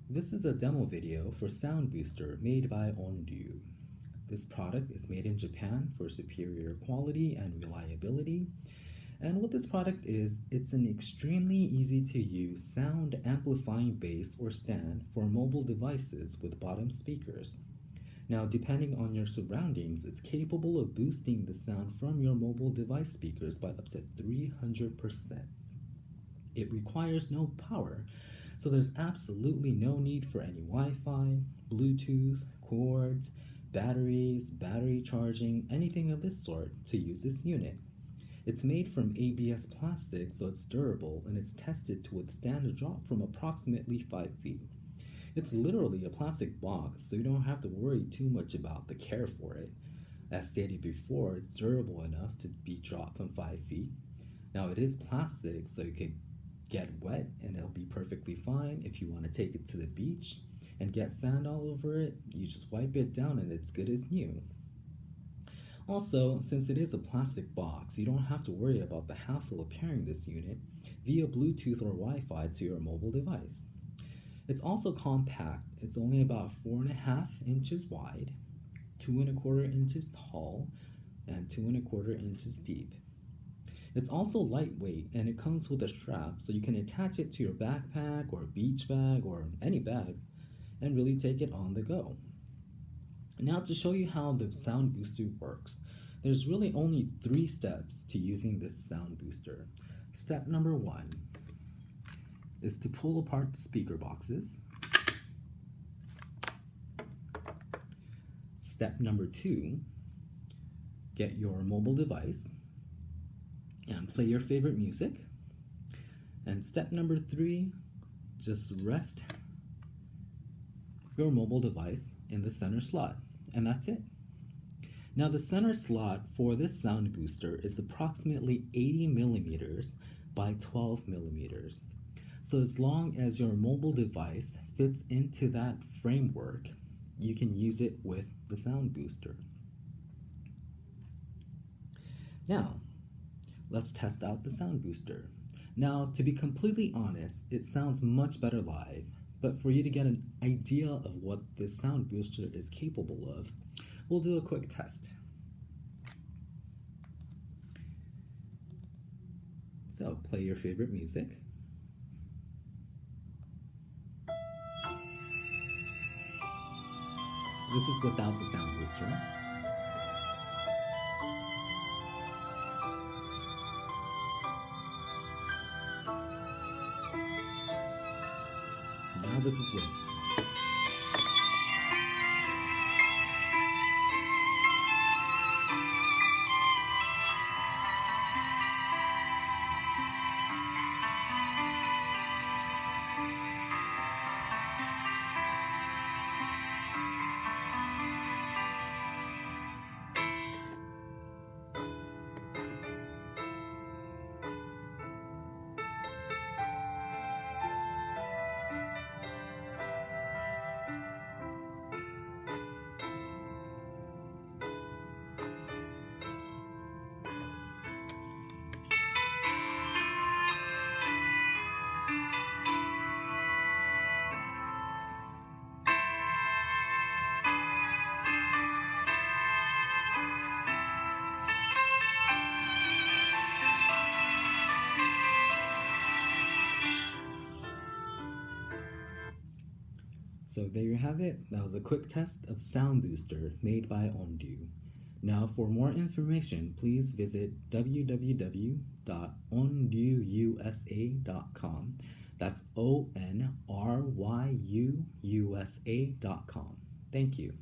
This is a demo video for Sound Booster made by Onryu. This product is made in Japan for superior quality and reliability. And what this product is, it's an extremely easy to use sound amplifying base or stand for mobile devices with bottom speakers. Now, depending on your surroundings, it's capable of boosting the sound from your mobile device speakers by up to 300%. It requires no power, so there's absolutely no need for any Wi-Fi, Bluetooth, cords, batteries, battery charging, anything of this sort to use this unit. It's made from ABS plastic, so it's durable, and it's tested to withstand a drop from approximately 5 feet. It's literally a plastic box, so you don't have to worry too much about the care for it. As stated before, it's durable enough to be dropped from 5 feet. Now it is plastic, so you could get wet and it'll be perfectly fine. If you want to take it to the beach and get sand all over it, you just wipe it down and it's good as new. Also, since it is a plastic box, you don't have to worry about the hassle of pairing this unit via Bluetooth or Wi-Fi to your mobile device. It's also compact. It's only about 4.5 inches wide, 2.25 inches tall, and 2.25 inches deep. It's also lightweight and it comes with a strap, so you can attach it to your backpack or beach bag or any bag and really take it on the go. Now, to show you how the sound booster works, there's really only 3 steps to using this sound booster. Step number 1 is to pull apart the speaker boxes. Step number 2, get your mobile device and play your favorite music. And step number 3, just rest your mobile device in the center slot, and that's it. Now, the center slot for this sound booster is approximately 80 millimeters by 12 millimeters. So as long as your mobile device fits into that framework, you can use it with the sound booster. Now, let's test out the sound booster. Now, to be completely honest, it sounds much better live, but for you to get an idea of what this sound booster is capable of, we'll do a quick test. So, play your favorite music. This is without the sound booster. Now this is with. So there you have it. That was a quick test of Sound Booster made by Onryu. Now, for more information, please visit www.onryuusa.com. That's ONRYUUSA.com. Thank you.